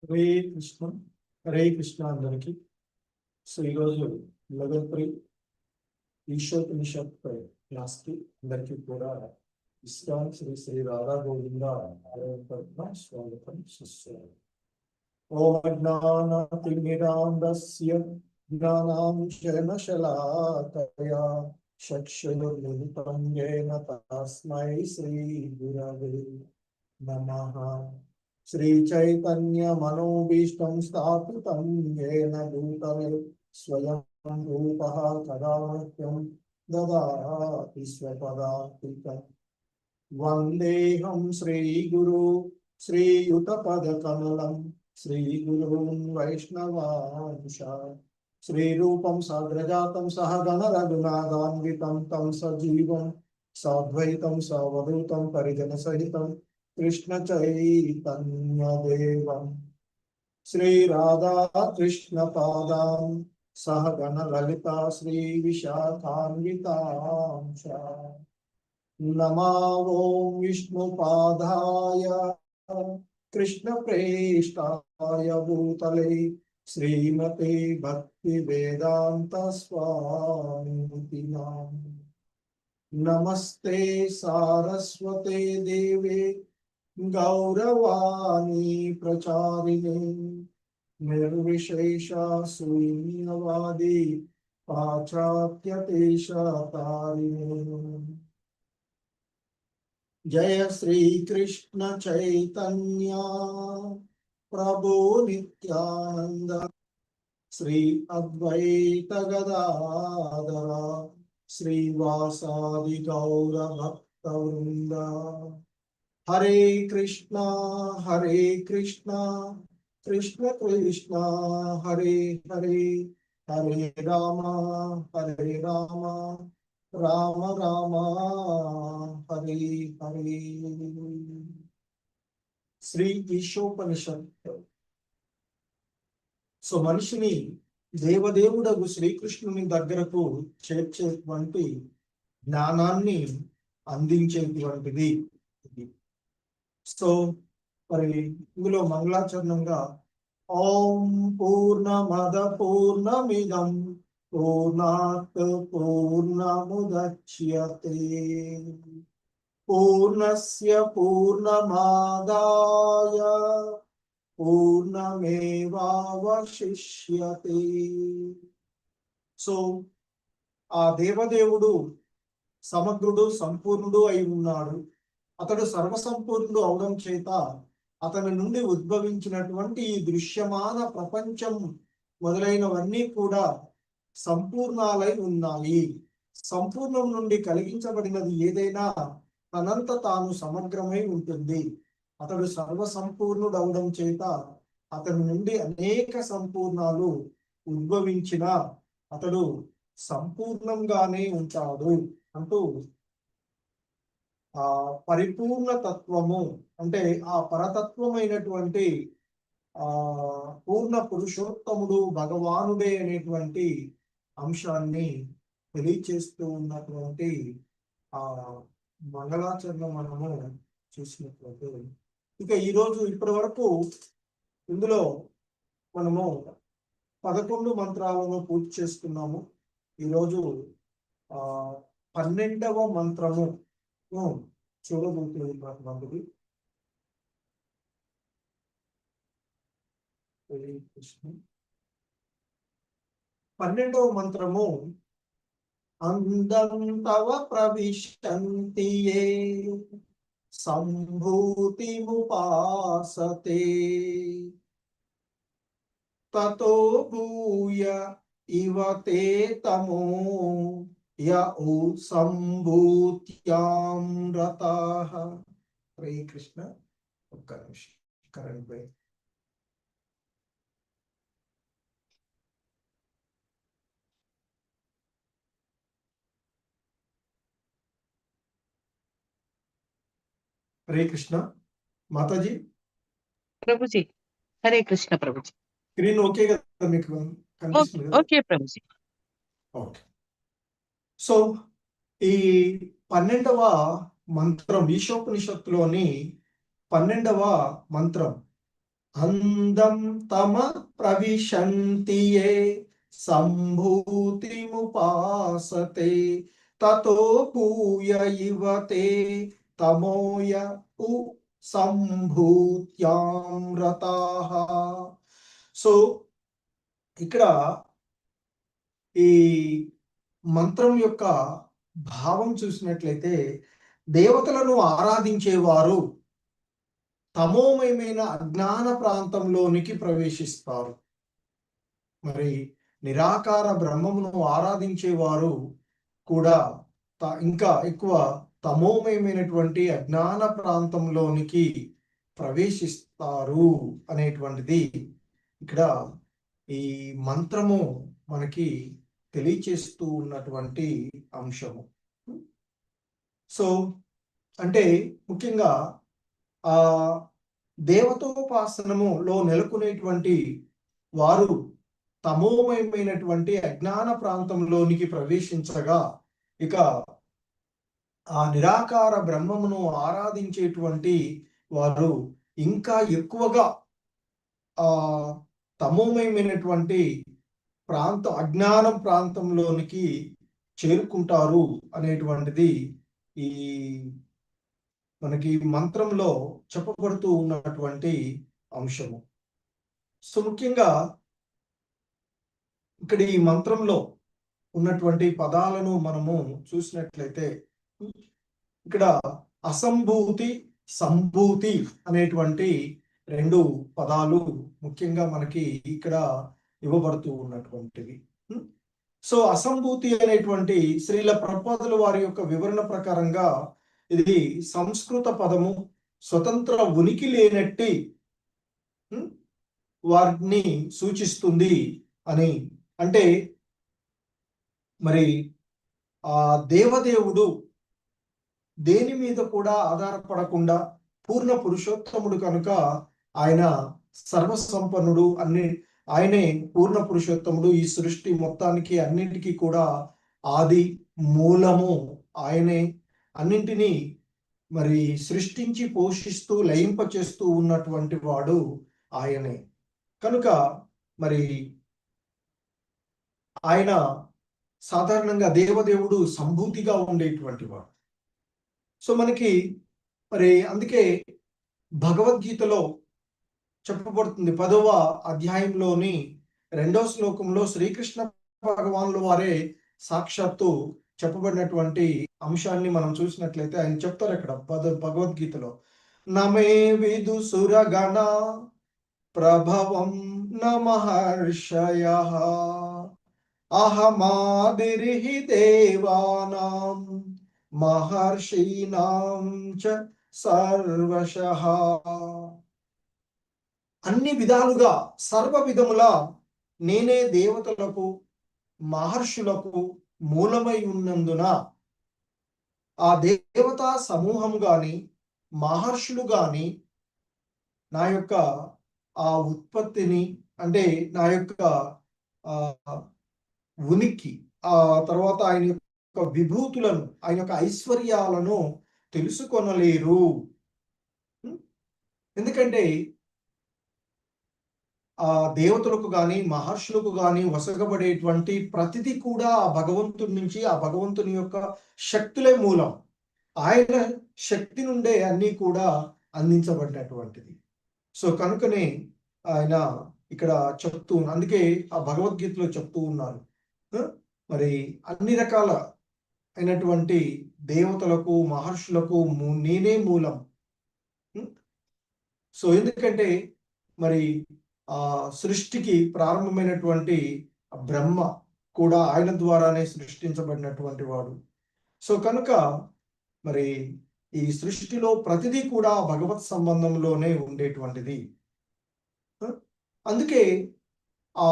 హరే కృష్ణ. హరే కృష్ణ అందరికి. సో ఈరోజు లెవెల్ 3 ఈశోపనిషత్ క్లాస్కి అందరికీ కూడా ఇస్కాన్ శ్రీ శ్రీ రాధా గోవింద స్వాగతం సుస్వాగతం. ఓం జ్ఞానాతిమిరాంధస్య జ్ఞానాంజనశలాకయా చక్షురున్మిలితం యేన తస్మై శ్రీ గురవే నమః. శ్రీ చైతన్య మనోభీష్టం స్థాపితం యేన భూతలే స్వయం రూపః తదా మహ్యం దదాతి స్వపదాంతికం. వందేహం శ్రీగురు శ్రీయుతపదకమలం శ్రీగురున్ వైష్ణవాంశ. శ్రీరూపం సాగ్రజాతం సహగణ రఘునాథాన్వితం తం సజీవం సాద్వైతం సవధూతం పరిజన సహితం కృష్ణ చైతన్యదేవం శ్రీ రాధా కృష్ణ పాదాం సహగణ లలితా శ్రీ విశాఖాన్వితాంశ. నమో ఓం విష్ణుపాదాయ కృష్ణ ప్రేష్టాయ భూతలే శ్రీమతే భక్తి వేదాంత స్వామితి నామినే. నమస్తే సారస్వతే దేవే గౌరవాణి ప్రచారిణే నిర్విశేష శూన్యవాది పాశ్చాత్యదేశతారిణే. జయ శ్రీ కృష్ణ చైతన్య ప్రభు నిత్యానంద శ్రీ అద్వైత గదాధర శ్రీవాసాది గౌర భక్త వృంద. హరే కృష్ణ కృష్ణ కృష్ణ హరే హరే, హరే రామ రామ రామ హరే హరే. శ్రీ ఈశోపనిషత్. సో మనిషిని దేవదేవుడగు శ్రీకృష్ణుని దగ్గరకు చేర్చేటువంటి జ్ఞానాన్ని అందించేటువంటిది. సో మరి ఇందులో మంగళాచరణంగా ఓం పూర్ణమద పూర్ణమిదం పూర్ణాత్ పూర్ణముదచ్యతే పూర్ణస్య పూర్ణమాదాయ పూర్ణమేవావశిష్యతే. సో ఆ దేవదేవుడు సమగ్రుడు సంపూర్ణుడు అయి ఉన్నాడు. అతడు సర్వసంపూర్ణుడు అవడం చేత అతని నుండి ఉద్భవించినటువంటి ఈ దృశ్యమాన ప్రపంచం మొదలైనవన్నీ కూడా సంపూర్ణాలై ఉన్నాయి. సంపూర్ణం నుండి కలిగించబడినది ఏదైనా తనంత తాను సమగ్రమై ఉంటుంది. అతడు సర్వసంపూర్ణుడు అవడం చేత అతని నుండి అనేక సంపూర్ణాలు ఉద్భవించిన అతడు సంపూర్ణంగానే ఉంటాడు అంటూ ఆ పరిపూర్ణ తత్వము అంటే ఆ పరతత్వమైనటువంటి పూర్ణ పురుషోత్తముడు భగవానుడే అనేటువంటి అంశాన్ని తెలియచేస్తూ ఉన్నటువంటి ఆ మంగళాచరణం మనము చూసినట్లయితే, ఇక ఈరోజు ఇప్పటి వరకు ఇందులో మనము 11 మంత్రాలను పూర్తి చేసుకున్నాము. ఈరోజు 12వ మంత్రము చూడబోతున్నటువంటిది. 12వ మంత్రము అందంతవ ప్రవిశంతి యే సంభూతిముపాసతే తతో భూయ ఇవతే తమో యౌ సంభూత్యాం రతాః. హరే కృష్ణ. ఒక్క నిమిషం కరెంట్ పోయి. హరే కృష్ణ మాతాజీ. ప్రభుజీ. హరే కృష్ణ ప్రభుజీ. స్క్రీన్ ఓకే కదా మీకు కనిపిస్తుంది? ఓకే ప్రభుజీ. ఓకే. సో ఈ 12వ మంత్రం ఈశోపనిషత్తులోని 12వ మంత్రం అందం తమ ప్రవిశంతి ఏ సంభూతిముపాసతే తతో భూయ ఇవతే తమోయ ఉ సంభూత్యాం రతాః. సో ఇక్కడ ఈ మంత్రం యొక్క భావం చూసినట్లయితే దేవతలను ఆరాధించేవారు తమోమయమైన అజ్ఞాన ప్రాంతంలోనికి ప్రవేశిస్తారు. మరి నిరాకార బ్రహ్మమును ఆరాధించేవారు కూడా ఇంకా ఎక్కువ తమోమయమైనటువంటి అజ్ఞాన ప్రాంతంలోనికి ప్రవేశిస్తారు అనేటువంటిది ఇక్కడ ఈ మంత్రము మనకి తెలియచేస్తూ ఉన్నటువంటి అంశము. సో అంటే ముఖ్యంగా ఆ దేవతోపాసనములో నెలకొనేటువంటి వారు తమోమయమైనటువంటి అజ్ఞాన ప్రాంతంలోనికి ప్రవేశించగా ఇక ఆ నిరాకార బ్రహ్మమును ఆరాధించేటువంటి వారు ఇంకా ఎక్కువగా ఆ తమోమయమైనటువంటి అజ్ఞానం ప్రాంతంలోనికి చేరుకుంటారు అనేటువంటిది ఈ మనకి మంత్రంలో చెప్పబడుతూ ఉన్నటువంటి అంశము. సో ముఖ్యంగా ఇక్కడ ఈ మంత్రంలో ఉన్నటువంటి పదాలను మనము చూసినట్లయితే ఇక్కడ అసంభూతి, సంభూతి అనేటువంటి రెండు పదాలు ముఖ్యంగా మనకి ఇక్కడ ఇవ్వబడుతూ ఉన్నటువంటివి. సో అసంభూతి అనేటువంటి శ్రీల ప్రభుపాదుల వారి యొక్క వివరణ ప్రకారంగా ఇది సంస్కృత పదము, స్వతంత్ర ఉనికి లేనట్టి వారిని సూచిస్తుంది అని. అంటే మరి ఆ దేవదేవుడు దేని మీద కూడా ఆధారపడకుండా పూర్ణ పురుషోత్తముడు కనుక ఆయన సర్వసంపన్నుడు, ఆయనే పూర్ణ పురుషోత్తముడు. ఈ సృష్టి మొత్తానికి అన్నింటికీ కూడా ఆది మూలము ఆయనే. అన్నింటినీ మరి సృష్టించి పోషిస్తూ లయింపచేస్తూ ఉన్నటువంటి వాడు ఆయనే. కనుక మరి ఆయన సాధారణంగా దేవదేవుడు సంభూతిగా ఉండేటువంటి వాడు. సో మనకి మరి అందుకే భగవద్గీతలో చెప్పబడుతుంది 10వ అధ్యాయంలోని 2వ శ్లోకంలో శ్రీకృష్ణ భగవానుల వారే సాక్షాత్తు చెప్పబడినటువంటి అంశాన్ని మనం చూసినట్లయితే ఆయన చెప్తారు అక్కడ భగవద్గీతలో, నమే విదు సురగణ ప్రభవం నమహర్షయః అహమాదిర్హి దేవానాం మహర్షీనాం చ సర్వశః. అన్ని విధాలుగా సర్వ విధములా నేనే దేవతలకు మహర్షులకు మూలమై ఉన్నందున ఆ దేవతా సమూహం గాని మహర్షులు గాని నా యొక్క ఆ ఉత్పత్తిని, అంటే నా యొక్క ఉనికి, ఆ తర్వాత ఆయన యొక్క విభూతులను, ఆయన యొక్క ఐశ్వర్యాలను తెలుసుకొనలేరు. ఎందుకంటే ఆ దేవతలకు గాని మహర్షులకు గాని వసగబడేటువంటి ప్రతిదీ కూడా ఆ భగవంతుడి నుంచి, ఆ భగవంతుని యొక్క శక్తులే మూలం. ఆయన శక్తి నుండే అన్నీ కూడా అందించబడినటువంటిది. సో కనుకనే ఆయన ఇక్కడ చెప్తూ, అందుకే ఆ భగవద్గీతలో చెప్తూ ఉన్నారు, మరి అన్ని రకాల అయినటువంటి దేవతలకు మహర్షులకు నేనే మూలం. సో ఎందుకంటే మరి ఆ సృష్టికి ప్రారంభమైనటువంటి బ్రహ్మ కూడా ఆయన ద్వారానే సృష్టించబడినటువంటి వాడు. సో కనుక మరి ఈ సృష్టిలో ప్రతిదీ కూడా భగవత్ సంబంధంలోనే ఉండేటువంటిది. అందుకే ఆ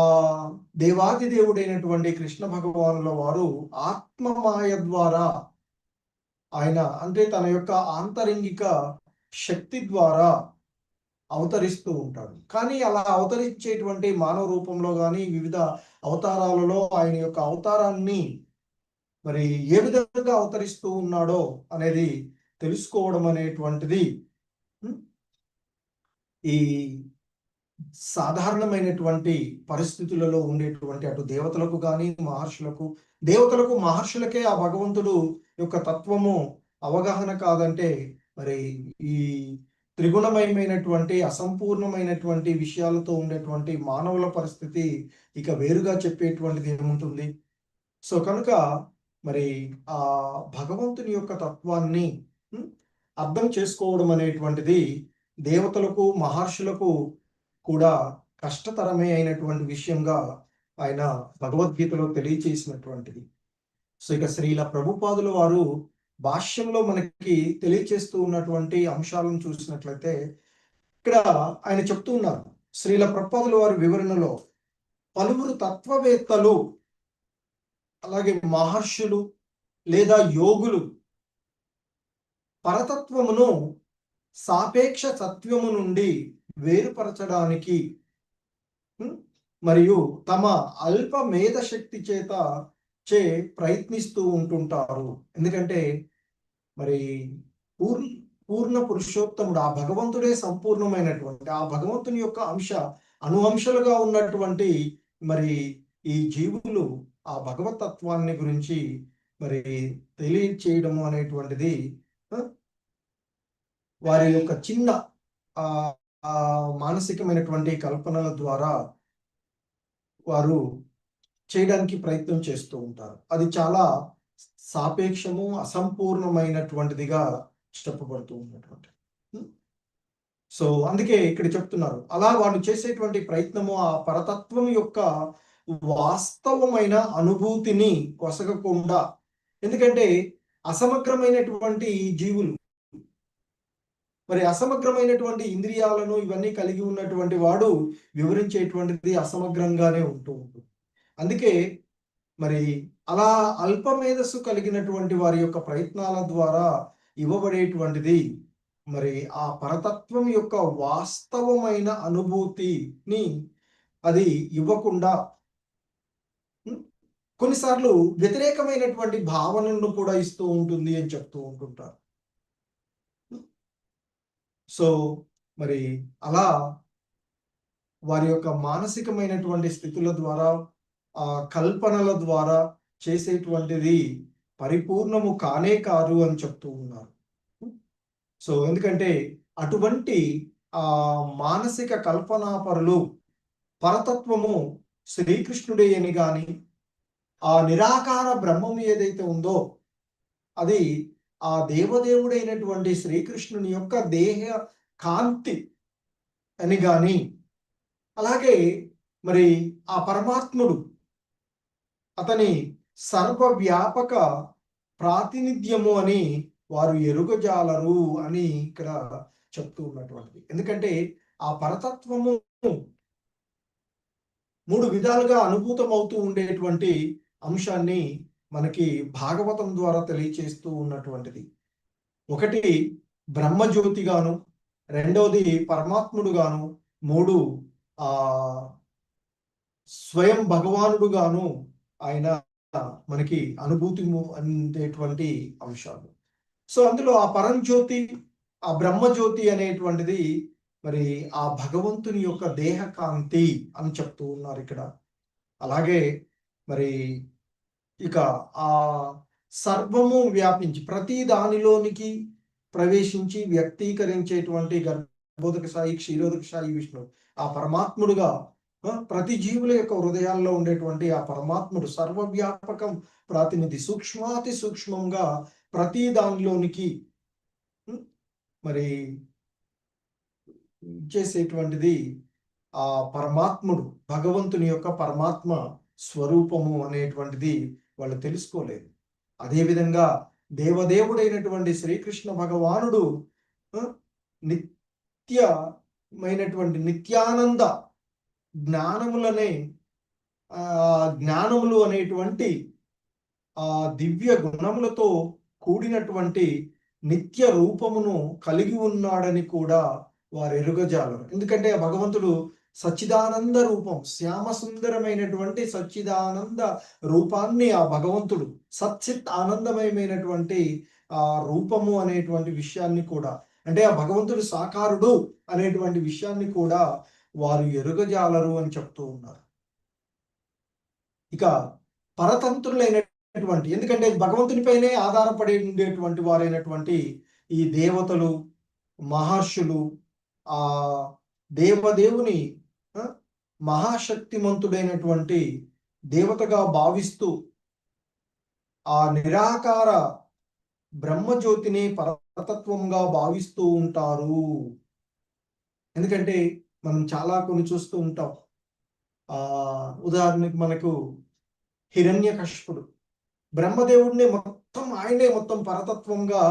దేవాది దేవుడైనటువంటి కృష్ణ భగవానుల వారు ఆత్మమాయ ద్వారా ఆయన, అంటే తన యొక్క ఆంతరంగిక శక్తి ద్వారా అవతరిస్తూ ఉంటాడు. కానీ అలా అవతరించేటువంటి మానవ రూపంలో కానీ వివిధ అవతారాలలో ఆయన యొక్క అవతారాన్ని మరి ఏ విధంగా అవతరిస్తూ ఉన్నాడో అనేది తెలుసుకోవడం అనేటువంటిది ఈ సాధారణమైనటువంటి పరిస్థితులలో ఉండేటువంటి అటు దేవతలకు కానీ మహర్షులకే ఆ భగవంతుడు యొక్క తత్వము అవగాహన కాదంటే మరి ఈ త్రిగుణమయమైనటువంటి అసంపూర్ణమైనటువంటి విషయాలతో ఉండేటువంటి మానవుల పరిస్థితి ఇక వేరుగా చెప్పేటువంటిది ఏముంటుంది. సో కనుక మరి ఆ భగవంతుని యొక్క తత్వాన్ని అర్థం చేసుకోవడం అనేటువంటిది దేవతలకు మహర్షులకు కూడా కష్టతరమే అయినటువంటి విషయంగా ఆయన భగవద్గీతలో తెలియచేసినటువంటిది. సో ఇక శ్రీల ప్రభుపాదుల వారు భాష్యంలో మనకి తెలియచేస్తూ ఉన్నటువంటి అంశాలను చూసినట్లయితే ఇక్కడ ఆయన చెప్తూ ఉన్నారు. శ్రీల ప్రభుపాదుల వారి వివరణలో పలువురు తత్వవేత్తలు అలాగే మహర్షులు లేదా యోగులు పరతత్వమును సాపేక్ష సత్వము నుండి వేరుపరచడానికి మరియు తమ అల్ప మేధశక్తి చే ప్రయత్నిస్తూ ఉంటుంటారు. ఎందుకంటే మరి పూర్ణ పురుషోత్తముడు ఆ భగవంతుడే సంపూర్ణమైనటువంటి ఆ భగవంతుని యొక్క అనువంశాలుగా ఉన్నటువంటి మరి ఈ జీవులు ఆ భగవతత్వాన్ని గురించి మరి తెలియచేయడము అనేటువంటిది వారి యొక్క చిన్న మానసికమైనటువంటి కల్పనల ద్వారా వారు చేయడానికి ప్రయత్నం చేస్తూ ఉంటారు. అది చాలా సాపేక్షము అసంపూర్ణమైనటువంటిదిగా చెప్పబడుతూ ఉన్నటువంటి. సో అందుకే ఇక్కడ చెప్తున్నారు, అలా వాళ్ళు చేసేటువంటి ప్రయత్నము ఆ పరతత్వం యొక్క వాస్తవమైన అనుభూతిని కొసగకుండా, ఎందుకంటే అసమగ్రమైనటువంటి జీవులు మరి అసమగ్రమైనటువంటి ఇంద్రియాలను ఇవన్నీ కలిగి ఉన్నటువంటి వాడు వివరించేటువంటిది అసమగ్రంగానే ఉంటూ ఉంటుంది. అందుకే మరి అలా అల్ప మేధస్సు కలిగినటువంటి వారి యొక్క ప్రయత్నాల ద్వారా ఇవ్వబడేటువంటిది మరి ఆ పరతత్వం యొక్క వాస్తవమైన అనుభూతిని అది ఇవ్వకుండా కొన్నిసార్లు వ్యతిరేకమైనటువంటి భావనలను కూడా ఇస్తూ ఉంటుంది అని చెప్తూ ఉంటుంటారు. సో మరి అలా వారి యొక్క మానసికమైనటువంటి స్థితుల ద్వారా ఆ కల్పనల ద్వారా చేసేటువంటిది పరిపూర్ణము కానే కాదు అని చెప్తూ ఉన్నారు. సో ఎందుకంటే అటువంటి మానసిక కల్పనాపరులు పరతత్వము శ్రీకృష్ణుడే అని గాని ఆ నిరాకార బ్రహ్మం ఏదైతే ఉందో అది ఆ దేవదేవుడైనటువంటి శ్రీకృష్ణుని యొక్క దేహ కాంతి అని గాని, అలాగే మరి ఆ పరమాత్ముడు అతని సర్వవ్యాపక ప్రాతినిధ్యము అని వారు ఎరుగజాలరు అని ఇక్కడ చెప్తూ ఉన్నటువంటిది. ఎందుకంటే ఆ పరతత్వము 3 విధాలుగా అనుభూతం అవుతూ ఉండేటువంటి అంశాన్ని మనకి భాగవతం ద్వారా తెలియచేస్తూ ఉన్నటువంటిది. ఒకటి బ్రహ్మజ్యోతిగాను, రెండవది పరమాత్ముడుగాను, 3 స్వయం భగవానుడుగాను ఆయన మనకి అనుభూతి అందేటువంటి అంశాలు. సో అందులో ఆ పరంజ్యోతి ఆ బ్రహ్మజ్యోతి అనేటువంటిది మరి ఆ భగవంతుని యొక్క దేహకాంతి అని చెప్తూ ఉన్నారు ఇక్కడ. అలాగే మరి ఇక ఆ సర్వము వ్యాపించి ప్రతి దానిలోనికి ప్రవేశించి వ్యక్తీకరించేటువంటి గర్భోదక సాయి క్షీరోదక సాయి విష్ణు ఆ పరమాత్ముడుగా ప్రతి జీవుల యొక్క హృదయాల్లో ఉండేటువంటి ఆ పరమాత్ముడు సర్వవ్యాపకం ప్రాతినిధి సూక్ష్మాతి సూక్ష్మంగా ప్రతి దానిలోనికి మరి చేసేటువంటిది ఆ పరమాత్ముడు భగవంతుని యొక్క పరమాత్మ స్వరూపము అనేటువంటిది వాళ్ళు తెలుసుకోలేదు. అదేవిధంగా దేవదేవుడైనటువంటి శ్రీకృష్ణ భగవానుడు నిత్యమైనటువంటి నిత్యానంద జ్ఞానములు అనేటువంటి ఆ దివ్య గుణములతో కూడినటువంటి నిత్య రూపమును కలిగి ఉన్నాడని కూడా వారు ఎరుగజాలరు. ఎందుకంటే ఆ భగవంతుడు సచ్చిదానంద రూపం, శ్యామ సుందరమైనటువంటి సచ్చిదానంద రూపాన్ని ఆ భగవంతుడు సచ్చిత్ ఆనందమయమైనటువంటి ఆ రూపము అనేటువంటి విషయాన్ని కూడా, అంటే ఆ భగవంతుడు సాకారుడు అనేటువంటి విషయాన్ని కూడా వారు ఎరుగజాలరు అని చెప్తూ ఉన్నారు. ఇక పరతంత్రులైనటువంటి, ఎందుకంటే భగవంతునిపైనే ఆధారపడి ఉండేటువంటి వారైనటువంటి ఈ దేవతలు, మహర్షులు, ఆ దేవదేవుని ఆ, మహాశక్తిమంతుడైనటువంటి దేవతగా భావిస్తూ ఆ నిరాకార బ్రహ్మజ్యోతిని పరతత్వంగా భావిస్తూ ఉంటారు. ఎందుకంటే మనం చాలా కొన్ని చూస్తూ ఉంటాం. ఆ ఉదాహరణకి మనకు హిరణ్యకశిపుడు బ్రహ్మదేవుడిని ఆయనే మొత్తం పరతత్వంగా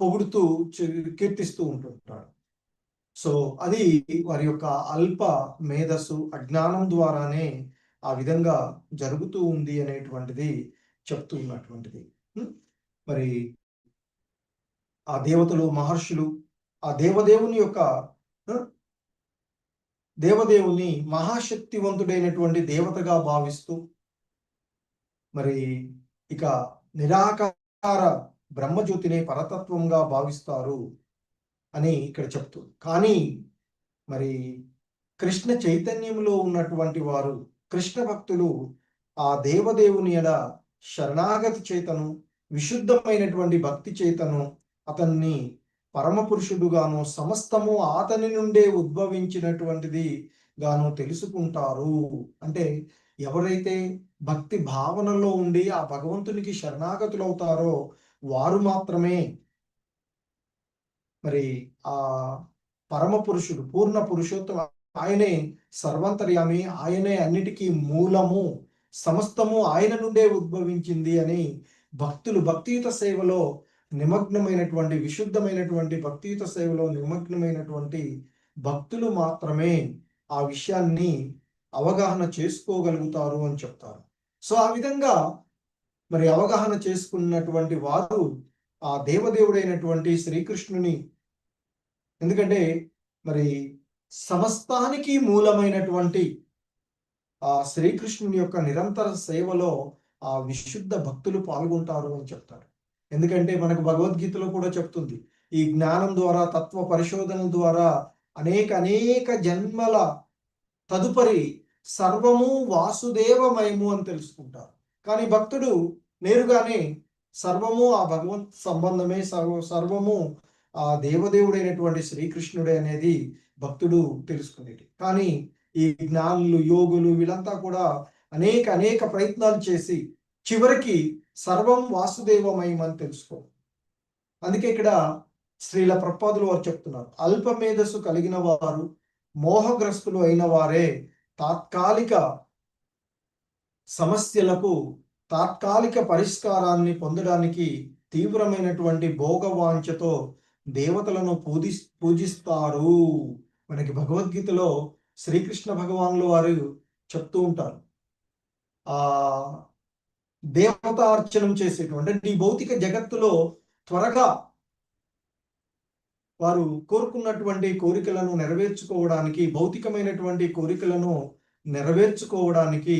పొగుడుతూ కీర్తిస్తూ ఉంటుంటాడు. సో అది వారి యొక్క అల్ప మేధస్సు, అజ్ఞానం ద్వారానే ఆ విధంగా జరుగుతూ ఉంది అనేటువంటిది చెప్తూ ఉన్నటువంటిది. మరి ఆ దేవతలు, మహర్షులు ఆ దేవదేవుని మహాశక్తివంతుడైనటువంటి దేవతగా భావిస్తూ మరి ఇక నిరాకార బ్రహ్మజ్యోతిని పరతత్వంగా భావిస్తారు అని ఇక్కడ చెప్తూ, కానీ మరి కృష్ణ చైతన్యంలో ఉన్నటువంటి వారు, కృష్ణ భక్తులు ఆ దేవదేవుని ఎడ శరణాగతి చేతను, విశుద్ధమైనటువంటి భక్తి చేతను అతన్ని పరమ పురుషుడుగాను, సమస్తము అతని నుండే ఉద్భవించినటువంటిది గాను తెలుసుకుంటారు. అంటే ఎవరైతే భక్తి భావనలో ఉండి ఆ భగవంతునికి శరణాగతులవుతారో వారు మాత్రమే మరి ఆ పరమ పురుషుడు, పూర్ణ పురుషోత్తమ, ఆయనే సర్వంతర్యామి, ఆయనే అన్నిటికీ మూలము, సమస్తము ఆయన నుండే ఉద్భవించింది అని భక్తులు భక్తియుత సేవలో నిమగ్నమైనటువంటి, విశుద్ధమైనటువంటి భక్తియుత సేవలో నిమగ్నమైనటువంటి భక్తులు మాత్రమే ఆ విషయాన్ని అవగాహన చేసుకోగలుగుతారు అని చెప్తారు. సో ఆ విధంగా మరి అవగాహన చేసుకున్నటువంటి వారు ఆ దేవదేవుడైనటువంటి శ్రీకృష్ణుని, ఎందుకంటే మరి సమస్తానికి మూలమైనటువంటి ఆ శ్రీకృష్ణుని యొక్క నిరంతర సేవలో ఆ విశుద్ధ భక్తులు పాల్గొంటారు అని చెప్తారు. ఎందుకంటే మనకు భగవద్గీతలో కూడా చెప్తుంది, ఈ జ్ఞానం ద్వారా, తత్వ పరిశోధన ద్వారా అనేక జన్మల తదుపరి సర్వము వాసుదేవమయము అని తెలుసుకుంటారు. కానీ భక్తుడు నేరుగానే సర్వము ఆ భగవంత్ సంబంధమే, సర్వము ఆ దేవదేవుడైనటువంటి శ్రీకృష్ణుడే అనేది భక్తుడు తెలుసుకునేది. కానీ ఈ జ్ఞానులు, యోగులు వీళ్ళంతా కూడా అనేక ప్రయత్నాలు చేసి చివరికి సర్వం వాసుదేవమయం అని తెలుసుకో. అందుకే ఇక్కడ శ్రీల ప్రభుపాదులు వారు చెప్తున్నారు, అల్ప మేధస్సు కలిగిన వారు, మోహగ్రస్తులు అయిన వారే తాత్కాలిక సమస్యలకు తాత్కాలిక పరిష్కారాన్ని పొందడానికి తీవ్రమైనటువంటి భోగవాంఛతో దేవతలను పూజిస్తారు. మనకి భగవద్గీతలో శ్రీకృష్ణ భగవానులు వారు చెప్తూ ఉంటారు, ఆ దేవతార్చనం చేసేటువంటి, అంటే ఈ భౌతిక జగత్తులో త్వరగా వారు కోరుకున్నటువంటి కోరికలను నెరవేర్చుకోవడానికి, భౌతికమైనటువంటి కోరికలను నెరవేర్చుకోవడానికి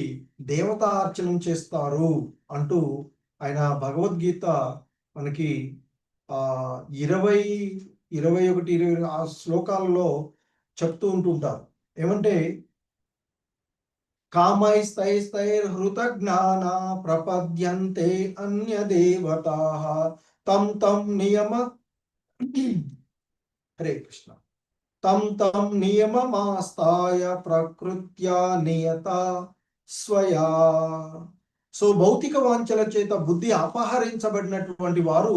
దేవతార్చనం చేస్తారు అంటూ ఆయన భగవద్గీత మనకి 20, 21, 20 ఆ శ్లోకాలలో చెప్తూ ఉంటుంటారు. ఏమంటే కామైస్తైస్తైర్హృత జ్ఞాన ప్రపద్యంతే అన్య దేవతాః తం నియమ హరే కృష్ణ తం నియమమాస్తాయ ప్రకృత్యా నియత స్వయా. సో భౌతిక వాంఛల చేత బుద్ధి అపహరించబడినటువంటి వారు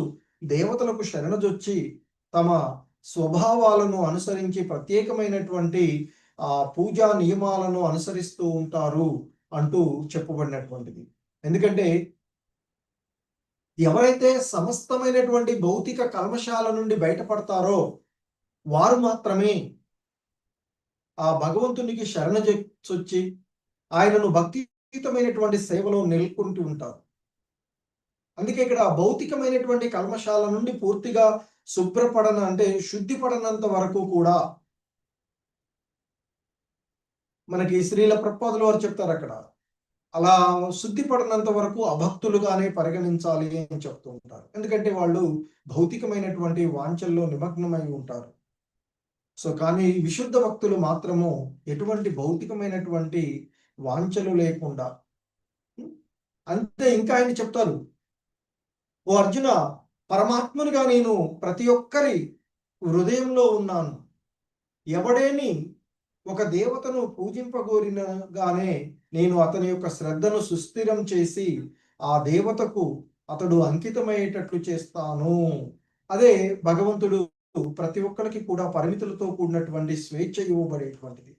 దేవతలకు శరణజొచ్చి తమ స్వభావాలను అనుసరించి ప్రత్యేకమైనటువంటి ఆ పూజా నియమాలను అనుసరిస్తూ ఉంటారు అంటూ చెప్పబడినటువంటిది. ఎందుకంటే ఎవరైతే సమస్తమైనటువంటి భౌతిక కల్మషాల నుండి బయటపడతారో వారు మాత్రమే ఆ భగవంతునికి శరణజొచ్చి ఆయనను భక్తియుతమైనటువంటి సేవలో నెలకొంటూ ఉంటారు. అందుకే ఇక్కడ భౌతికమైనటువంటి కల్మషాల నుండి పూర్తిగా అంటే శుద్ధి పడనంత వరకు కూడా మనకి శ్రీల ప్రభుపాదులు వారు చెప్తారు అక్కడ, అలా శుద్ధి పడినంత వరకు అభక్తులుగానే పరిగణించాలి అని చెప్తూ ఉంటారు. ఎందుకంటే వాళ్ళు భౌతికమైనటువంటి వాంఛల్లో నిమగ్నమై ఉంటారు. సో కానీ విశుద్ధ భక్తులు మాత్రము ఎటువంటి భౌతికమైనటువంటి వాంఛలు లేకుండా అంతే. ఇంకా ఆయన చెప్తారు, ఓ అర్జున, పరమాత్మునిగా నేను ప్రతి ఒక్కరి హృదయంలో ఉన్నాను. ఎవడేని ఒక దేవతను పూజింపగోరినగానే నేను అతని యొక్క శ్రద్ధను సుస్థిరం చేసి ఆ దేవతకు అతడు అంకితమయ్యేటట్లు చేస్తాను. అదే భగవంతుడు ప్రతి ఒక్కరికి కూడా పరిమితులతో కూడినటువంటి స్వేచ్ఛ ఇవ్వబడేటువంటిది.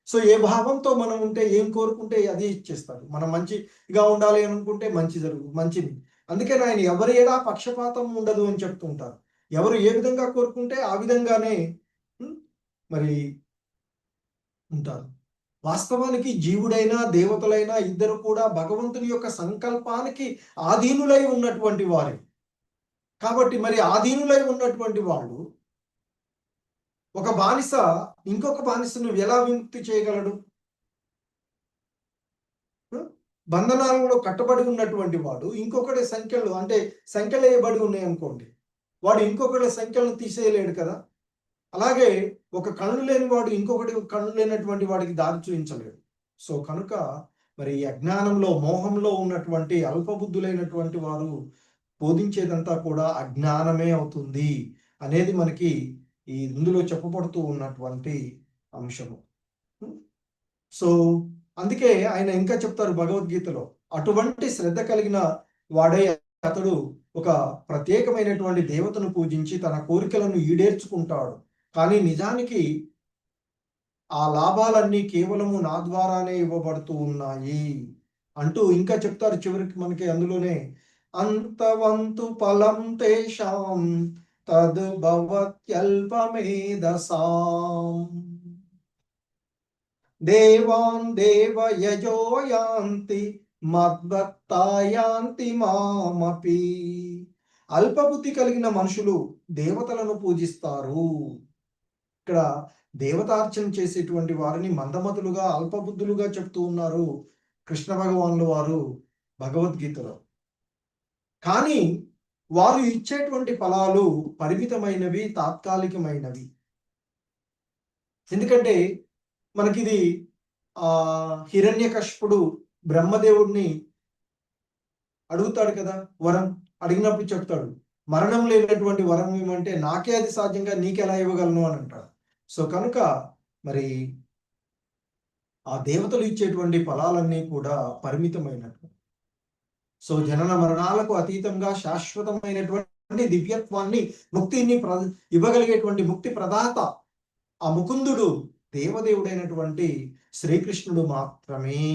సో ఏ భావంతో మనం ఉంటే, ఏం కోరుకుంటే అది ఇచ్చేస్తాడు. మనం మంచిగా ఉండాలి అనుకుంటే మంచిది. అందుకని ఆయన ఎవరి ఎడా పక్షపాతం ఉండదు అని చెప్తుంటారు. ఎవరు ఏ విధంగా కోరుకుంటే ఆ విధంగానే మరి ఉంటారు. వాస్తవానికి జీవుడైనా దేవతలైనా ఇద్దరు కూడా భగవంతుని యొక్క సంకల్పానికి ఆధీనులై ఉన్నటువంటి వారే. కాబట్టి మరి ఆధీనులై ఉన్నటువంటి వాళ్ళు, ఒక బానిస ఇంకొక బానిసను ఎలా విముక్తి చేయగలడు? బంధనాలలో కట్టబడి ఉన్నటువంటి వాడు ఇంకొకటి సంఖ్యలు, అంటే సంఖ్యలు వేయబడి ఉన్నాయి అనుకోండి, వాడు ఇంకొకటి సంఖ్యలను తీసేయలేడు కదా. అలాగే ఒక కళ్ళు లేని వాడు ఇంకొకటి కళ్ళు లేనటువంటి వాడికి దారి చూపించలేడు. సో కనుక మరి అజ్ఞానంలో, మోహంలో ఉన్నటువంటి అల్పబుద్ధులైనటువంటి వారు బోధించేదంతా కూడా అజ్ఞానమే అవుతుంది అనేది మనకి ఈ ఇందులో చెప్పబడుతూ ఉన్నటువంటి అంశము. సో అందుకే ఆయన ఇంకా చెప్తారు భగవద్గీతలో, అటువంటి శ్రద్ధ కలిగిన వాడే అతడు ఒక ప్రత్యేకమైనటువంటి దేవతను పూజించి తన కోరికలను ఈడేర్చుకుంటాడు. కానీ నిజానికి ఆ లాభాలన్నీ కేవలము నా ద్వారానే ఇవ్వబడుతూ ఉన్నాయి అంటూ ఇంకా చెప్తారు చివరికి మనకి అందులోనే, అంతవంతు ఫలం తేషాం తద్ భవత్యల్పమేధసాం దేవాన్ దేవయజో యాంతి మద్భక్తాయాంతి మామపి. అల్పబుద్ధి కలిగిన మనుషులు దేవతలను పూజిస్తారు. ఇక్కడ దేవతార్చన చేసేటువంటి వారిని మందమతులుగా, అల్పబుద్ధులుగా చెప్తూ ఉన్నారు కృష్ణ భగవానులు వారు భగవద్గీతలో. కానీ వారు ఇచ్చేటువంటి ఫలాలు పరిమితమైనవి, తాత్కాలికమైనవి. ఎందుకంటే మనకిది హిరణ్యకశిపుడు బ్రహ్మదేవుడిని అడుగుతాడు కదా వరం. అడిగినప్పుడు చెప్తాడు, మరణం లేనటువంటి వరం ఏమంటే నాకే అది సాధ్యంగా నీకెలా ఇవ్వగలను అని అంటాడు. సో కనుక మరి ఆ దేవతలు ఇచ్చేటువంటి ఫలాలన్నీ కూడా పరిమితమైనట్టు. సో జనన మరణాలకు అతీతంగా శాశ్వతమైనటువంటి దివ్యత్వాన్ని, ముక్తిని ఇవ్వగలిగేటువంటి ముక్తి ప్రదాత ఆ ముకుందుడు దేవదేవుడైనటువంటి శ్రీకృష్ణుడు మాత్రమే.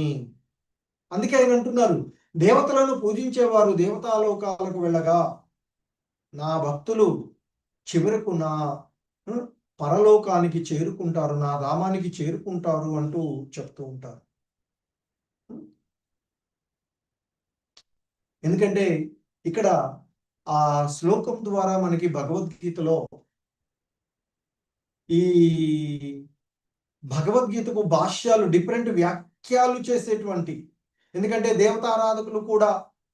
అందుకే ఆయన అంటున్నారు, దేవతలను పూజించేవారు దేవతాలోకాలకు వెళ్ళగా నా భక్తులు చివరకు నా పరలోకానికి చేరుకుంటారు, నా ధామానికి చేరుకుంటారు అంటూ చెప్తూ ఉంటారు. ఎందుకంటే ఇక్కడ ఆ శ్లోకం ద్వారా మనకి భగవద్గీతలో ఈ భగవద్గీతకు భాష్యాలు, డిఫరెంట్ వ్యాఖ్యలు చేసేటువంటి, ఎందుకంటే దేవతారాధకులు కూడా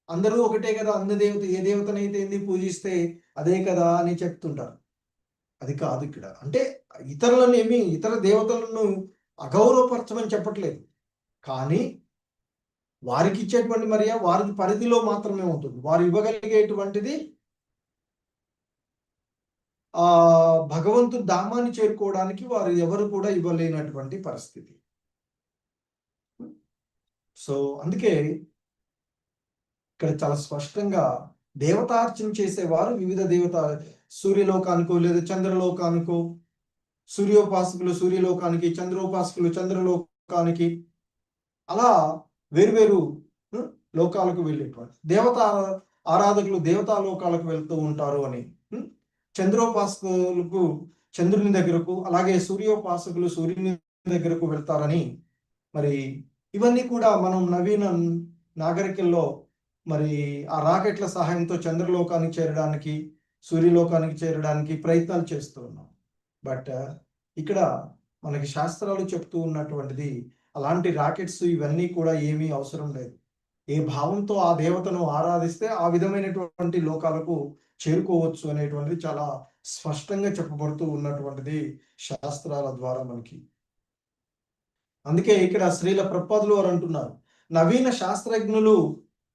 అందరూ ఒకటే కదా, అన్ని దేవత ఏ దేవతనైతే ఏంది పూజిస్తే అదే కదా అని చెప్తుంటారు. అది కాదు ఇక్కడ. అంటే ఇతరులను ఇతర దేవతలను అగౌరవపరచమని చెప్పట్లేదు, కానీ వారికి ఇచ్చేటువంటి మర్యాద వారి పరిధిలో మాత్రమే ఉంటుంది. వారు ఇవ్వగలిగేటువంటిది భగవంతుడు ధామాన్ని చేరుకోవడానికి వారు ఎవరు కూడా ఇవ్వలేనటువంటి పరిస్థితి. సో అందుకే ఇక్కడ చాలా స్పష్టంగా దేవతార్చన చేసేవారు వివిధ సూర్యలోకానికో లేదా చంద్రలోకానికో, సూర్యోపాసకులు సూర్యలోకానికి, చంద్రోపాసకులు చంద్రలోకానికి, అలా వేరువేరు లోకాలకు వెళ్ళేటువంటి దేవతా ఆరాధకులు దేవతాలోకాలకు వెళ్తూ ఉంటారు అని, చంద్రోపాసకులకు చంద్రుని దగ్గరకు, అలాగే సూర్యోపాసకులు సూర్యుని దగ్గరకు వెళ్తారని. మరి ఇవన్నీ కూడా మనం నవీన నాగరికల్లో మరి ఆ రాకెట్ల సహాయంతో చంద్రలోకానికి చేరడానికి, సూర్యలోకానికి చేరడానికి ప్రయత్నాలు చేస్తూ ఉన్నాం. బట్ ఇక్కడ మనకి శాస్త్రాలు చెప్తూ ఉన్నటువంటిది అలాంటి రాకెట్స్ ఇవన్నీ కూడా ఏమీ అవసరం లేదు. ఏ భావంతో ఆ దేవతను ఆరాధిస్తే ఆ విధమైనటువంటి లోకాలకు చేరుకోవచ్చు అనేటువంటిది చాలా స్పష్టంగా చెప్పబడుతూ ఉన్నటువంటిది శాస్త్రాల ద్వారా మనకి. అందుకే ఇక్కడ శ్రీల ప్రభుపాదులు వారు అంటున్నారు, నవీన శాస్త్రజ్ఞులు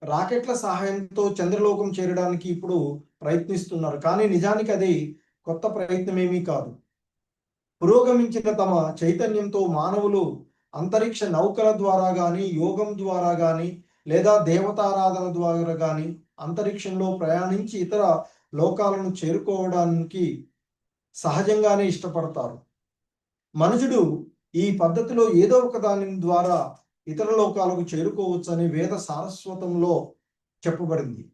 రాకెట్ల సహాయంతో చంద్రలోకం చేరడానికి ఇప్పుడు ప్రయత్నిస్తున్నారు, కానీ నిజానికి అది కొత్త ప్రయత్నం ఏమీ కాదు. పురోగమించిన తమ చైతన్యంతో మానవులు అంతరిక్ష నౌకల ద్వారా గాని, యోగం ద్వారా గాని, లేదా దేవతారాధన ద్వారా గాని అంతరిక్షంలో ప్రయాణించి ఇతర లోకాలను చేరుకోవడానికి సహజంగానే ఇష్టపడతారు. మనుషుడు ఈ పద్ధతిలో ఏదో ఒక దాని ద్వారా ఇతర లోకాలకు చేరుకోవచ్చని వేద సారస్వతంలో చెప్పబడింది.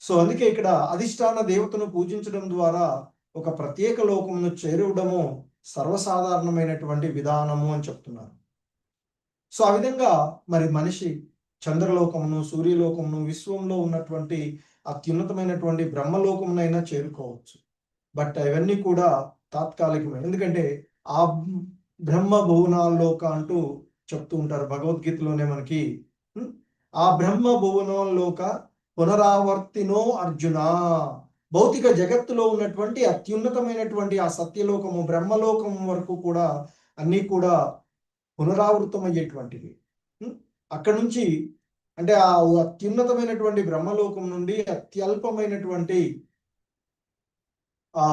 సో అందుకే ఇక్కడ అధిష్టాన దేవతను పూజించడం ద్వారా ఒక ప్రత్యేక లోకమును చేరువడము సర్వసాధారణమైనటువంటి విధానము అని చెప్తున్నారు. సో ఆ విధంగా మరి మనిషి చంద్రలోకమును, సూర్యలోకమును, విశ్వంలో ఉన్నటువంటి అత్యున్నతమైనటువంటి బ్రహ్మలోకమునైనా చేరుకోవచ్చు. బట్ అవన్నీ కూడా తాత్కాలికమే. ఎందుకంటే ఆ బ్రహ్మ భువనాల్లోక అంటూ చెప్తూ ఉంటారు భగవద్గీతలోనే మనకి. ఆ బ్రహ్మ భువనాల్లోక పునరావర్తినో అర్జున. భౌతిక జగత్తులో ఉన్నటువంటి అత్యున్నతమైనటువంటి ఆ సత్యలోకము, బ్రహ్మలోకం వరకు కూడా అన్నీ కూడా పునరావృతమయ్యేటువంటివి. అక్కడి నుంచి అంటే ఆ అత్యున్నతమైనటువంటి బ్రహ్మలోకం నుండి అత్యల్పమైనటువంటి ఆ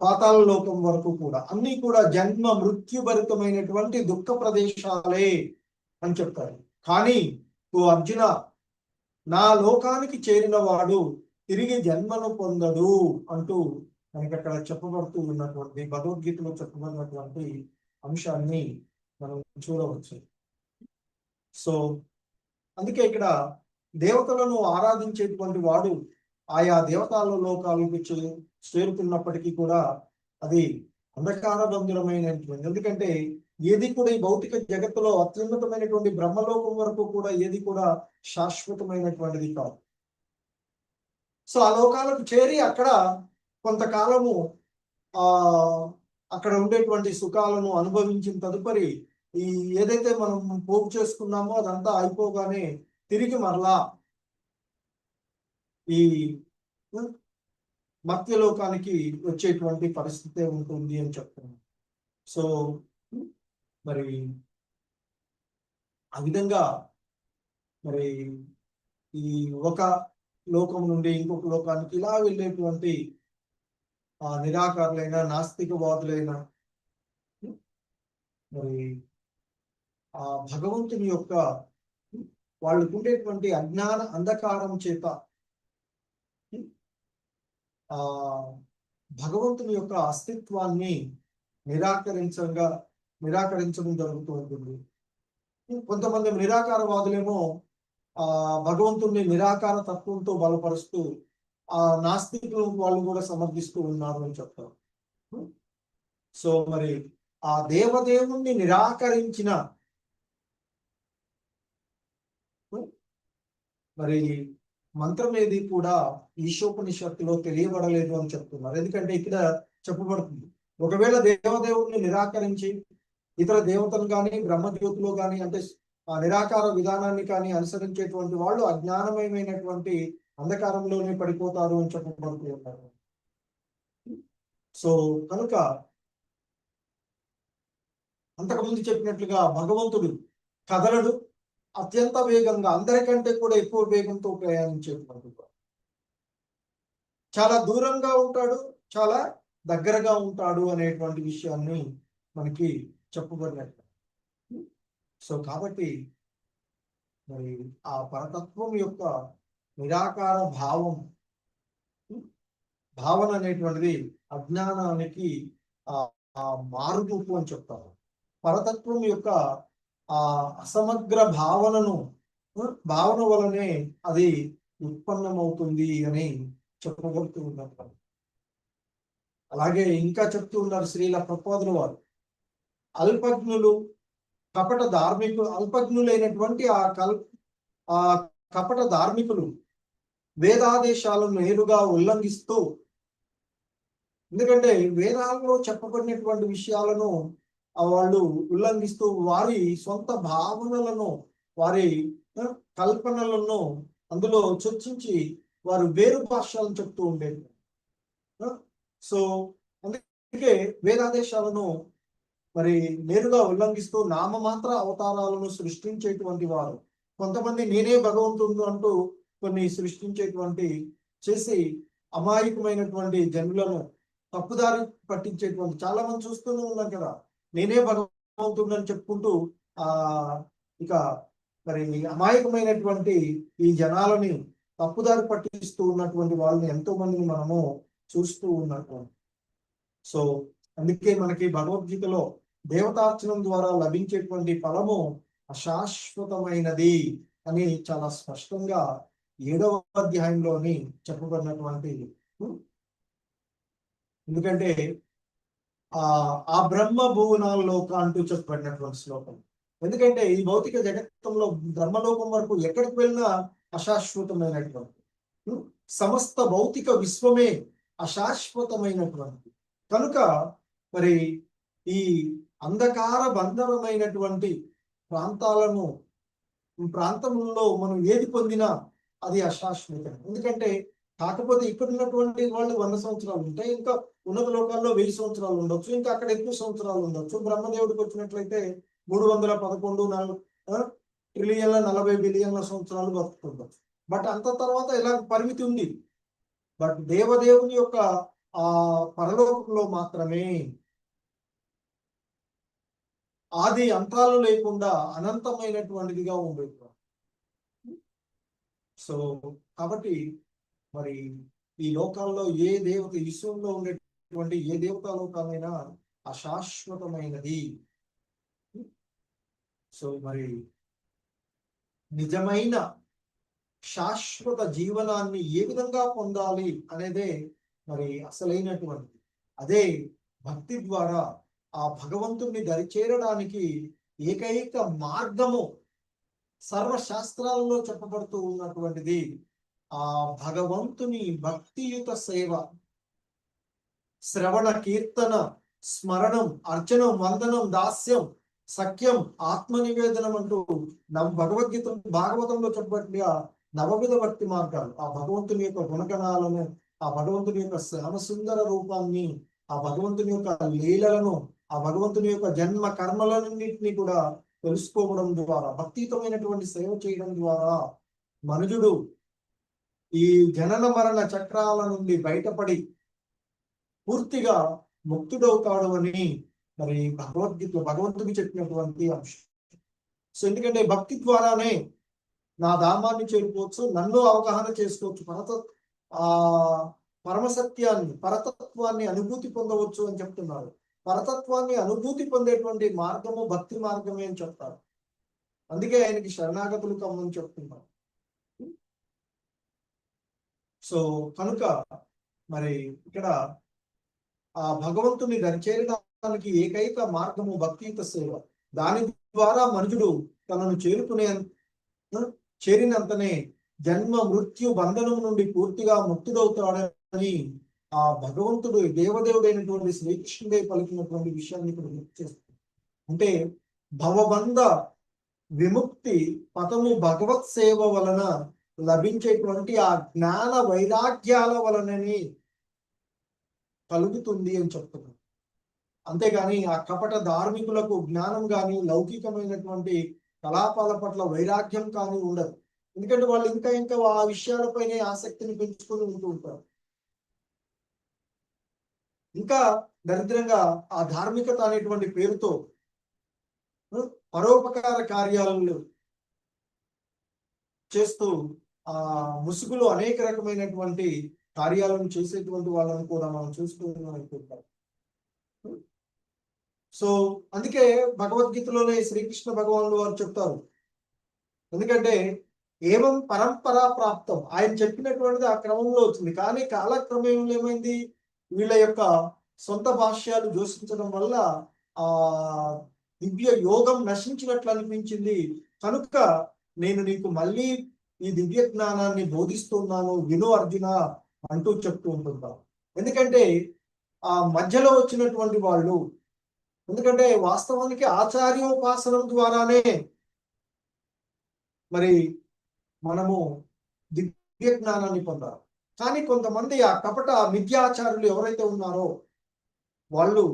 పాతాళ లోకం వరకు కూడా అన్ని కూడా జన్మ మృత్యుభరితమైనటువంటి దుఃఖ ప్రదేశాలే అని చెప్తారు. కానీ ఓ అర్జున, నా లోకానికి చేరిన వాడు తిరిగి జన్మను పొందడు అంటూ మనకి అక్కడ చెప్పబడుతూ ఉన్నటువంటి భగవద్గీతలో చెప్పబడినటువంటి అంశాన్ని మనం చూడవచ్చు. సో అందుకే ఇక్కడ దేవతలను ఆరాధించేటువంటి వాడు ఆయా దేవతాల లోకాలకు చేరుతున్నప్పటికీ కూడా అది అంధకార బంధురమైనటువంటి, ఎందుకంటే ఏది కూడా ఈ భౌతిక జగత్తులో అత్యున్నతమైనటువంటి బ్రహ్మలోకం వరకు కూడా ఏది కూడా శాశ్వతమైనటువంటిది కాదు. సో ఆ లోకాలకు చేరి అక్కడ కొంతకాలము అక్కడ ఉండేటువంటి సుఖాలను అనుభవించిన తదుపరి ఈ ఏదైతే మనం పోగు చేసుకున్నామో అదంతా అయిపోగానే తిరిగి మరలా ఈ మర్త్యలోకానికి వచ్చేటువంటి పరిస్థితే ఉంటుంది అని చెప్తున్నాను. సో మరి ఆ విధంగా మరి ఈ ఒక లోకం నుండి ఇంకొక లోకానికి ఇలా వెళ్ళేటువంటి ఆ నిరాకారులైన నాస్తికవాదులైన మరి ఆ భగవంతుని యొక్క వాళ్ళకు ఉండేటువంటి అజ్ఞాన అంధకారం చేత ఆ భగవంతుని యొక్క అస్తిత్వాన్ని నిరాకరించడం జరుగుతూ ఉంటుంది. కొంతమంది నిరాకారవాదులేమో భగవంతుని నిరాకార తత్వంతో బలపరుస్తూ ఆ నాస్తికులు వాళ్ళు కూడా సమర్థిస్తూ ఉన్నారు అని చెప్తారు. సో మరి ఆ దేవదేవుణ్ణి నిరాకరించిన మరి మంత్రం ఏది కూడా ఈశోపనిషత్తులో తెలియబడలేదు అని చెప్తున్నారు. ఎందుకంటే ఇక్కడ చెప్పబడుతుంది, ఒకవేళ దేవదేవుణ్ణి నిరాకరించి ఇతర దేవతలు కానీ బ్రహ్మజ్యోతిలో కానీ అంటే ఆ నిరాకార విధానాన్ని కానీ అనుసరించేటువంటి వాళ్ళు అజ్ఞానమయమైనటువంటి అంధకారంలోనే పడిపోతారు అని చెప్పబడుతూ ఉంటారు. సో కనుక అంతకుముందు చెప్పినట్లుగా భగవంతుడు కదలడు, అత్యంత వేగంగా అందరికంటే కూడా ఎక్కువ వేగంతో ప్రయాణించేటువంటి చాలా దూరంగా ఉంటాడు, చాలా దగ్గరగా ఉంటాడు అనేటువంటి విషయాన్ని మనకి చెప్పబడినట్టు. సో కాబట్టి మరి ఆ పరతత్వం యొక్క నిరాకార భావన అనేటువంటిది అజ్ఞానానికి ఆ మారురూపు అని చెప్తారు. పరతత్వం యొక్క ఆ అసమగ్ర భావన వలనే అది ఉత్పన్నమవుతుంది అని చెప్పబడుతూ ఉన్నారు. అలాగే ఇంకా చెప్తూ ఉన్నారు శ్రీల ప్రభుపాదుల వారు, అల్పజ్ఞులు కపట ధార్మికులు, అల్పజ్ఞులైనటువంటి ఆ కపట ధార్మికులు వేదాదేశాలను నేరుగా ఉల్లంఘిస్తూ, ఎందుకంటే వేదాలలో చెప్పబడినటువంటి విషయాలను వాళ్ళు ఉల్లంఘిస్తూ వారి సొంత భావనలను, వారి కల్పనలను అందులో చర్చించి వారు వేరు భాషలను చెప్తూ ఉండేది. సో అందుకే వేదాదేశాలను మరి నేరుగా ఉల్లంఘిస్తూ నామమాత్ర అవతారాలను సృష్టించేటువంటి వారు, కొంతమంది నేనే భగవంతుడు అంటూ కొన్ని సృష్టించేటువంటి చేసి అమాయకమైనటువంటి జనులను తప్పుదారి పట్టించేటువంటి చాలా మంది చూస్తూనే ఉన్నాం కదా. నేనే భగవంతుడు అని చెప్పుకుంటూ ఆ ఇక మరి అమాయకమైనటువంటి ఈ జనాలని తప్పుదారి పట్టిస్తూ ఉన్నటువంటి వాళ్ళని ఎంతో మందిని మనము చూస్తూ ఉన్నటువంటి. సో అందుకే మనకి భగవద్గీతలో దేవతార్చనం ద్వారా లభించేటువంటి ఫలము అశాశ్వతమైనది అని చాలా స్పష్టంగా 7వ అధ్యాయంలోని చెప్పబడినటువంటి. ఎందుకంటే ఆ బ్రహ్మ భువనాల్లోక అంటూ చెప్పబడినటువంటి శ్లోకం. ఎందుకంటే ఈ భౌతిక జగత్తంలో బ్రహ్మలోకం వరకు ఎక్కడికి వెళ్ళినా అశాశ్వతమైనటువంటి, సమస్త భౌతిక విశ్వమే అశాశ్వతమైనటువంటి కనుక మరి ఈ అంధకార బంధనమైనటువంటి ప్రాంతంలో మనం ఏది పొందినా అది అశాశ్వతం. ఎందుకంటే కాకపోతే ఇక్కడ ఉన్నటువంటి వాళ్ళు 100 సంవత్సరాలు ఉంటాయి, ఇంకా ఉన్నత లోకాల్లో 1000 సంవత్సరాలు ఉండొచ్చు, ఇంకా అక్కడ ఎక్కువ సంవత్సరాలు ఉండొచ్చు. బ్రహ్మదేవుడికి వచ్చినట్లయితే 311 ట్రిలియన్ల 40 బిలియన్ల సంవత్సరాలు బతుకుండొచ్చు. బట్ అంత తర్వాత ఇలా పరిమితి ఉంది. బట్ దేవదేవుని యొక్క ఆ పరలోకంలో మాత్రమే ఆది అంతాలు లేకుండా అనంతమైనటువంటిదిగా ఉండేది. సో కాబట్టి మరి ఈ లోకాల్లో ఏ దేవత, విశ్వంలో ఉండేటువంటి ఏ దేవతా లోకాలైనా అశాశ్వతమైనది. సో మరి నిజమైన శాశ్వత జీవనాన్ని ఏ విధంగా పొందాలి అనేదే మరి అసలైనటువంటి, అదే భక్తి ద్వారా ఆ భగవంతుణ్ణి దరిచేరడానికి ఏకైక మార్గము సర్వశాస్త్రాలలో చెప్పబడుతూ ఉన్నటువంటిది ఆ భగవంతుని భక్తియుత సేవ, శ్రవణ కీర్తన, స్మరణం, అర్చనం, వందనం, దాస్యం, సఖ్యం, ఆత్మ నివేదనం అంటూ భగవద్గీత భాగవతంలో చెప్పబడిన 9 భక్తి మార్గాలు. ఆ భగవంతుని యొక్క గుణగణాలను, ఆ భగవంతుని యొక్క శ్యామసుందర రూపాన్ని, ఆ భగవంతుని యొక్క లీలలను, ఆ భగవంతుని యొక్క జన్మ కర్మలన్నింటినీ కూడా తెలుసుకోవడం ద్వారా, భక్తియుతమైనటువంటి సేవ చేయడం ద్వారా మనుజుడు ఈ జనన మరణ చక్రాల నుండి బయటపడి పూర్తిగా ముక్తుడవుతాడు అని మరి భగవంతుడికి చెప్పినటువంటి అంశం. సో ఎందుకంటే భక్తి ద్వారానే నా ధామాన్ని చేరుకోవచ్చు, నన్ను అవగాహన చేసుకోవచ్చు, పరమసత్యాన్ని, పరతత్వాన్ని అనుభూతి పొందవచ్చు అని చెప్తున్నారు. పరతత్వాన్ని అనుభూతి పొందేటువంటి మార్గము భక్తి మార్గమే అని చెప్తారు. అందుకే ఆయనకి శరణాగతులు కమ్మని చెప్తున్నారు. సో కనుక మరి ఇక్కడ ఆ భగవంతుని దరిచేరడానికి ఏకైక మార్గము భక్తియుత సేవ. దాని ద్వారా మనుషుడు తనను చేరినంతనే జన్మ మృత్యు బంధనం నుండి పూర్తిగా ముక్తుడవుతాడని ఆ భగవంతుడు దేవదేవుడైనటువంటి శ్రీకృష్ణుడే పలికినటువంటి విషయాన్ని ఇక్కడ గుర్తు చేస్తుంది. అంటే భవబంధ విముక్తి పదము భగవత్ సేవ వలన లభించేటువంటి ఆ జ్ఞాన వైరాగ్యాల వలనని కలుగుతుంది అని చెప్తున్నారు. అంతేగాని ఆ కపట ధార్మికులకు జ్ఞానం కానీ లౌకికమైనటువంటి కలాపాల పట్ల వైరాగ్యం కానీ ఉండదు. ఎందుకంటే వాళ్ళు ఇంకా ఆ విషయాలపైనే ఆసక్తిని పెంచుకొని ఉంటూ ఉంటారు. ఇంకా దరిద్రంగా ఆ ధార్మికత అనేటువంటి పేరుతో పరోపకార కార్యాలను చేస్తూ ఆ ముసుగులో అనేక రకమైనటువంటి కార్యాలను చేసేటువంటి వాళ్ళని కూడా మనం చూసుకుంటాం. సో అందుకే భగవద్గీతలోనే శ్రీకృష్ణ భగవానుడు వారు చెప్తారు. ఎందుకంటే ఏవం పరంపరా ప్రాప్తం, ఆయన చెప్పినటువంటిది ఆ క్రమంలో వచ్చింది. కానీ కాలక్రమంలో ఏమైంది, వీళ్ళ యొక్క సొంత భాష్యాలు జోసించడం వల్ల ఆ దివ్య యోగం నశించినట్లు అనిపించింది. కనుక నేను నీకు మళ్ళీ ఈ దివ్య జ్ఞానాన్ని బోధిస్తున్నాను, విను అర్జున అంటూ చెప్తూ ఉంటుంటారు. ఎందుకంటే ఆ మధ్యలో వచ్చినటువంటి వాళ్ళు, ఎందుకంటే వాస్తవానికి ఆచార్యోపాసనం ద్వారానే మరి మనము దివ్య జ్ఞానాన్ని పొందాలి. కానీ కొంతమంది ఆ కపట మిథ్యాచారులు ఎవరైతే ఉన్నారో వాళ్ళు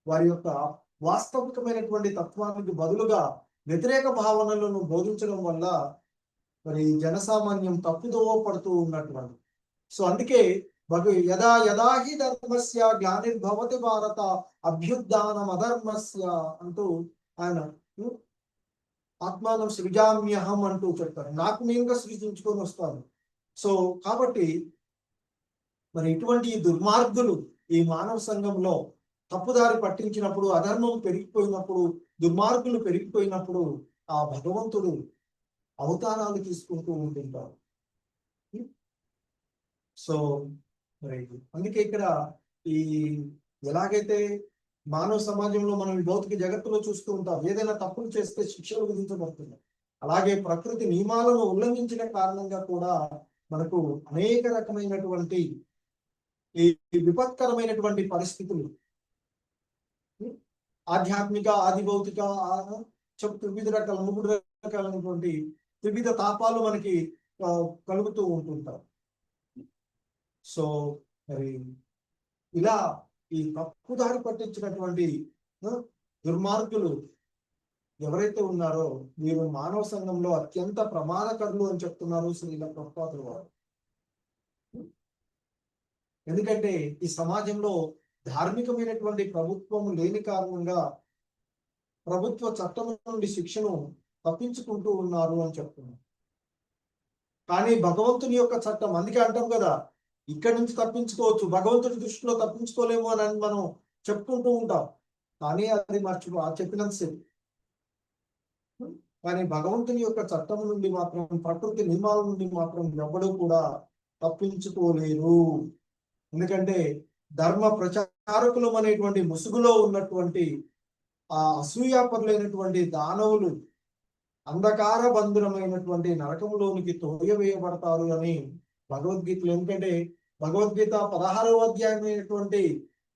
వారి యొక్క వాస్తవికమైనటువంటి తత్వానికి బదులుగా వ్యతిరేక భావనలను బోధించడం వల్ల మరి జనసామాన్యం తప్పుదోవ పడుతూ ఉన్నటువంటి. సో అందుకే యదా యదా హి ధర్మస్య గ్లానిర్భవతి భారత అభ్యుత్థానం అధర్మస్య అంటూ ఆయన ఆత్మానం సృజామ్యహం అంటూ చెప్తారు. నాకు నేనుగా సృజించుకొని వస్తాను. సో కాబట్టి మరి ఇటువంటి దుర్మార్గులు ఈ మానవ సంఘంలో తప్పుదారి పట్టించినప్పుడు, అధర్మం పెరిగిపోయినప్పుడు, దుర్మార్గులు పెరిగిపోయినప్పుడు ఆ భగవంతుడు అవతారాలు తీసుకుంటూ ఉంటుంటారు. సో మరి అందుకే ఇక్కడ ఈ ఎలాగైతే మానవ సమాజంలో మనం ఈ భౌతిక జగత్తులో చూస్తూ ఉంటాం, ఏదైనా తప్పులు చేస్తే శిక్షలు విధించబడుతుంది. అలాగే ప్రకృతి నియమాలను ఉల్లంఘించిన కారణంగా కూడా మనకు అనేక రకమైనటువంటి ఈ విపత్కరమైనటువంటి పరిస్థితులు, ఆధ్యాత్మిక, ఆది భౌతిక, వివిధ రకాల 3 రకాలైనటువంటి వివిధ తాపాలు మనకి కలుగుతూ ఉంటుంటారు. సో మరి ఇలా ఈ తప్పుదారి పట్టించినటువంటి దుర్మార్గులు ఎవరైతే ఉన్నారో వీరు మానవ సంఘంలో అత్యంత ప్రమాదకరులు అని చెప్తున్నారు శ్రీల ప్రభుపాదుల వారు. ఎందుకంటే ఈ సమాజంలో ధార్మికమైనటువంటి ప్రభుత్వం లేని కారణంగా ప్రభుత్వ చట్టం నుండి శిక్షను తప్పించుకుంటూ ఉన్నారు అని చెప్తున్నారు. కానీ భగవంతుని యొక్క చట్టం, అందుకే అంటాం కదా, ఇక్కడి నుంచి తప్పించుకోవచ్చు, భగవంతుడి దృష్టిలో తప్పించుకోలేము అని మనం చెప్పుకుంటూ ఉంటాం. కానీ అది చెప్పినంతసేపు. కానీ భగవంతుని యొక్క చట్టం నుండి మాత్రం, ప్రకృతి నియమాల నుండి మాత్రం ఎవడు కూడా తప్పించుకోలేరు. ఎందుకంటే ధర్మ ప్రచారకులు అనేటువంటి ముసుగులో ఉన్నటువంటి ఆ అసూయాపరులైనటువంటి దానవులు అంధకార బంధురమైనటువంటి నరకంలోనికి తోయవేయబడతారు అని భగవద్గీతలో. ఎందుకంటే భగవద్గీత 16వ అధ్యాయమైనటువంటి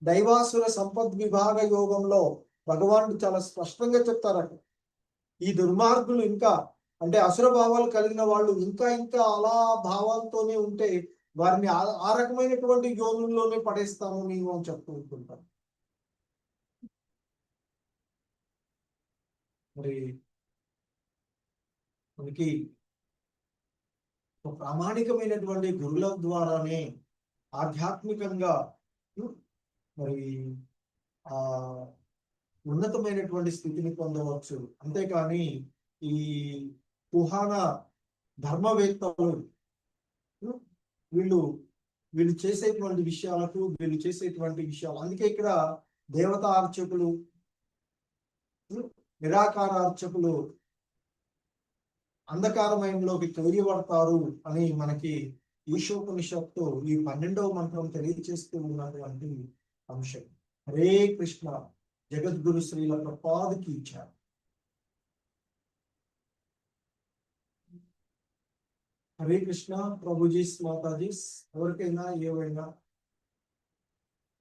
దైవాసుర సంపద్ విభాగ యోగంలో భగవానుడు చాలా స్పష్టంగా చెప్తారట, ఈ దుర్మార్గులు ఇంకా అంటే అసుర భావాలు కలిగిన వాళ్ళు ఇంకా ఇంకా అలా భావాలతోనే ఉంటే వారిని ఆ రకమైనటువంటి యోనుల్లోనే పడేస్తాము నీవు అని చెప్తూ ఉంటుంటాం. మరి మనకి ప్రామాణికమైనటువంటి గురుల ద్వారానే ఆధ్యాత్మికంగా మరి ఆ ఉన్నతమైనటువంటి స్థితిని పొందవచ్చు. అంతేకాని ఈ కుహాన ధర్మవేత్తలు వీళ్ళు చేసేటువంటి విషయాలు, అందుకే ఇక్కడ దేవతా అర్చకులు, నిరాకార అర్చకులు అంధకారమయంలోకి తొలియబడతారు అని మనకి ఈశోపనిషత్తు ఈ 12వ మంత్రం తెలియజేస్తూ ఉన్నటువంటి అంశం. హరే కృష్ణ. జగద్గురు శ్రీల ప్రభుపాదకి ఇచ్చారు. హరే కృష్ణ. ప్రభుజీస్, మాతాజీస్, ఎవరికైనా ఏవైనా